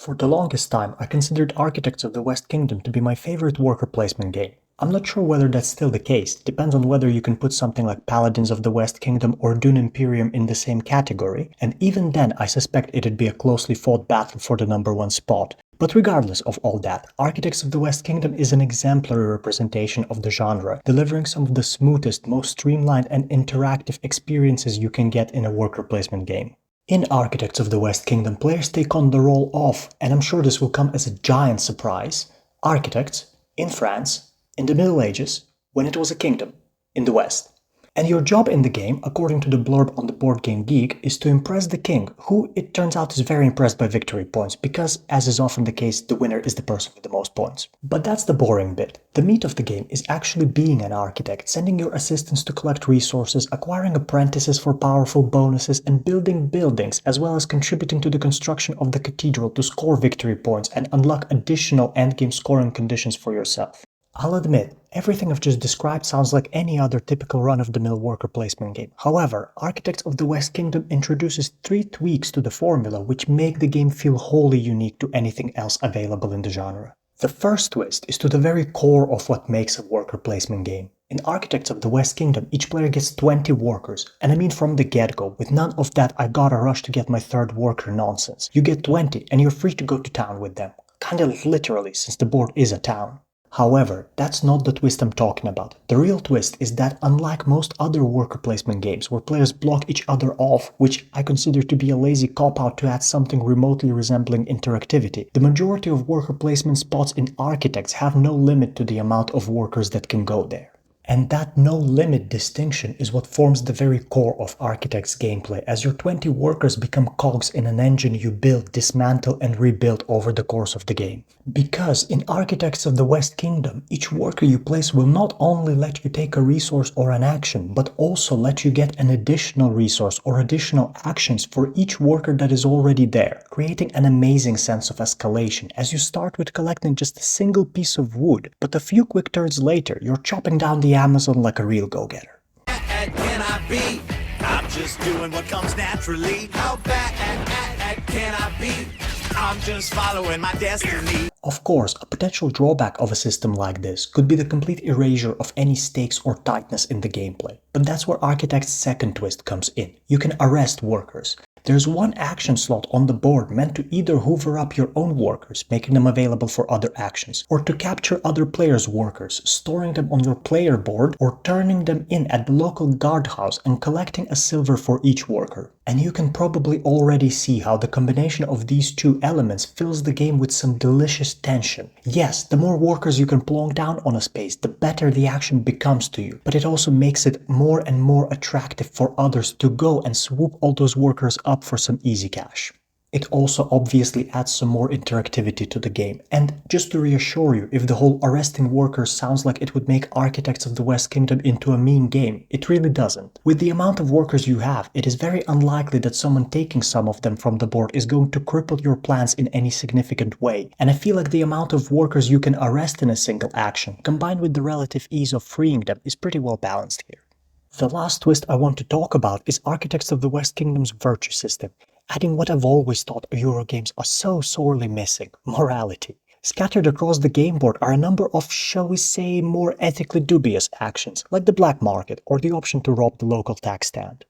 For the longest time, I considered Architects of the West Kingdom to be my favorite worker placement game. I'm not sure whether that's still the case, depends on whether you can put something like Paladins of the West Kingdom or Dune Imperium in the same category, and even then I suspect it'd be a closely fought battle for the #1 spot. But regardless of all that, Architects of the West Kingdom is an exemplary representation of the genre, delivering some of the smoothest, most streamlined and interactive experiences you can get in a worker placement game. In Architects of the West Kingdom, players take on the role of, and I'm sure this will come as a giant surprise, architects in France, in the Middle Ages, when it was a kingdom, in the West. And your job in the game, according to the blurb on the Board Game Geek, is to impress the king, who it turns out is very impressed by victory points, because, as is often the case, the winner is the person with the most points. But that's the boring bit. The meat of the game is actually being an architect, sending your assistants to collect resources, acquiring apprentices for powerful bonuses, and building buildings, as well as contributing to the construction of the cathedral to score victory points and unlock additional endgame scoring conditions for yourself. I'll admit, everything I've just described sounds like any other typical run-of-the-mill worker placement game. However, Architects of the West Kingdom introduces 3 tweaks to the formula which make the game feel wholly unique to anything else available in the genre. The first twist is to the very core of what makes a worker placement game. In Architects of the West Kingdom, each player gets 20 workers, and I mean from the get-go, with none of that I gotta rush to get my 3rd worker nonsense. You get 20 and you're free to go to town with them. Kinda literally, since the board is a town. However, that's not the twist I'm talking about. The real twist is that unlike most other worker placement games where players block each other off, which I consider to be a lazy cop-out to add something remotely resembling interactivity, the majority of worker placement spots in Architects have no limit to the amount of workers that can go there. And that no-limit distinction is what forms the very core of Architect's gameplay, as your 20 workers become cogs in an engine you build, dismantle and rebuild over the course of the game. Because in Architects of the West Kingdom, each worker you place will not only let you take a resource or an action, but also let you get an additional resource or additional actions for each worker that is already there, creating an amazing sense of escalation as you start with collecting just a single piece of wood, but a few quick turns later, you're chopping down the Amazon like a real go-getter. Can I be? I'm just doing what comes naturally. How bad can I be? I'm just following my destiny. Of course, a potential drawback of a system like this could be the complete erasure of any stakes or tightness in the gameplay. But that's where Architect's second twist comes in. You can arrest workers. There's one action slot on the board meant to either hoover up your own workers, making them available for other actions, or to capture other players' workers, storing them on your player board, or turning them in at the local guardhouse and collecting a silver for each worker. And you can probably already see how the combination of these two elements fills the game with some delicious tension. Yes, the more workers you can plonk down on a space, the better the action becomes to you, but it also makes it more and more attractive for others to go and swoop all those workers up for some easy cash. It also obviously adds some more interactivity to the game, and just to reassure you, if the whole arresting workers sounds like it would make Architects of the West Kingdom into a mean game, it really doesn't. With the amount of workers you have, it is very unlikely that someone taking some of them from the board is going to cripple your plans in any significant way, and I feel like the amount of workers you can arrest in a single action, combined with the relative ease of freeing them, is pretty well balanced here. The last twist I want to talk about is Architects of the West Kingdom's virtue system, adding what I've always thought Eurogames are so sorely missing, morality. Scattered across the game board are a number of, shall we say, more ethically dubious actions, like the black market or the option to rob the local tax stand.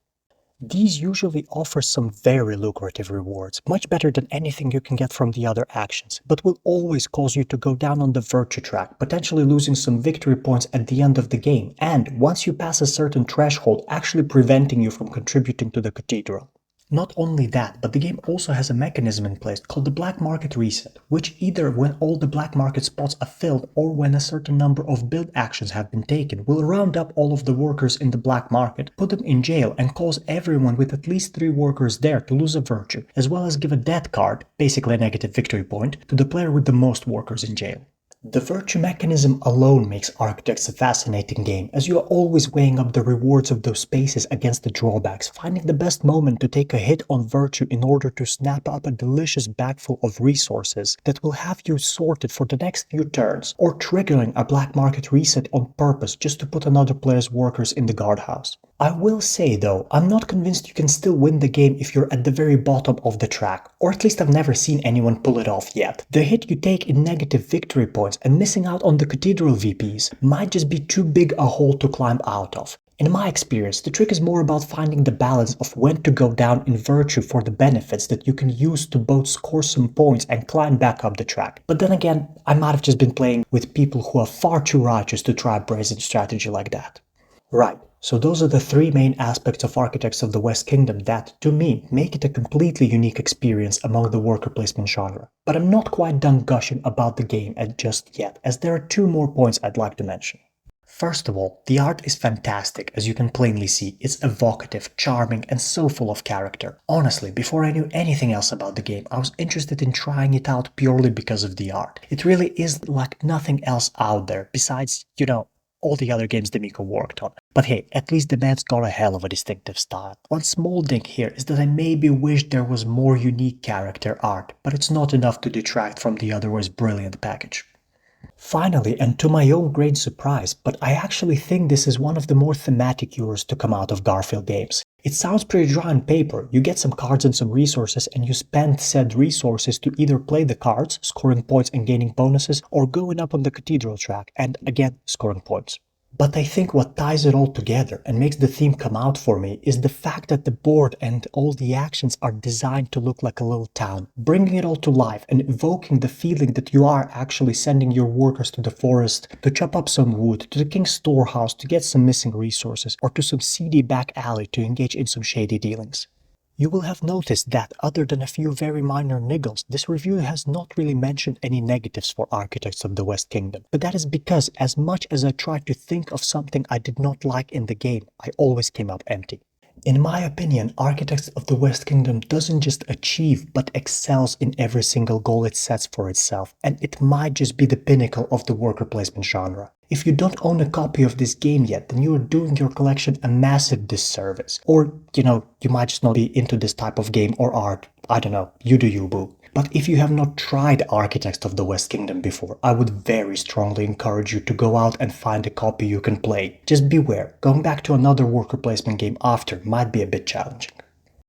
These usually offer some very lucrative rewards, much better than anything you can get from the other actions, but will always cause you to go down on the virtue track, potentially losing some victory points at the end of the game, and, once you pass a certain threshold, actually preventing you from contributing to the cathedral. Not only that, but the game also has a mechanism in place called the black market reset, which either when all the black market spots are filled or when a certain number of build actions have been taken, will round up all of the workers in the black market, put them in jail and cause everyone with at least 3 workers there to lose a virtue, as well as give a death card, basically a negative victory point, to the player with the most workers in jail. The virtue mechanism alone makes Architects a fascinating game, as you are always weighing up the rewards of those spaces against the drawbacks, finding the best moment to take a hit on virtue in order to snap up a delicious bagful of resources that will have you sorted for the next few turns, or triggering a black market reset on purpose just to put another player's workers in the guardhouse. I will say though, I'm not convinced you can still win the game if you're at the very bottom of the track, or at least I've never seen anyone pull it off yet. The hit you take in negative victory points and missing out on the Cathedral VPs might just be too big a hole to climb out of. In my experience, the trick is more about finding the balance of when to go down in virtue for the benefits that you can use to both score some points and climb back up the track. But then again, I might have just been playing with people who are far too righteous to try a brazen strategy like that. Right, so those are the three main aspects of Architects of the West Kingdom that, to me, make it a completely unique experience among the worker placement genre. But I'm not quite done gushing about the game just yet, as there are two more points I'd like to mention. First of all, the art is fantastic, as you can plainly see. It's evocative, charming, and so full of character. Honestly, before I knew anything else about the game, I was interested in trying it out purely because of the art. It really is like nothing else out there, besides, all the other games D'Amico worked on. But hey, at least the man's got a hell of a distinctive style. One small ding here is that I maybe wish there was more unique character art, but it's not enough to detract from the otherwise brilliant package. Finally, and to my own great surprise, but I actually think this is one of the more thematic Euros to come out of Garfield games. It sounds pretty dry on paper. You get some cards and some resources, and you spend said resources to either play the cards, scoring points and gaining bonuses, or going up on the Cathedral track and again scoring points. But I think what ties it all together and makes the theme come out for me is the fact that the board and all the actions are designed to look like a little town, bringing it all to life and evoking the feeling that you are actually sending your workers to the forest to chop up some wood, to the king's storehouse to get some missing resources, or to some seedy back alley to engage in some shady dealings. You will have noticed that, other than a few very minor niggles, this review has not really mentioned any negatives for Architects of the West Kingdom. But that is because, as much as I tried to think of something I did not like in the game, I always came up empty. In my opinion, Architects of the West Kingdom doesn't just achieve, but excels in every single goal it sets for itself, and it might just be the pinnacle of the worker placement genre. If you don't own a copy of this game yet, then you are doing your collection a massive disservice. Or, you might just not be into this type of game or art. I don't know, you do you, boo. But if you have not tried Architects of the West Kingdom before, I would very strongly encourage you to go out and find a copy you can play. Just beware, going back to another worker placement game after might be a bit challenging.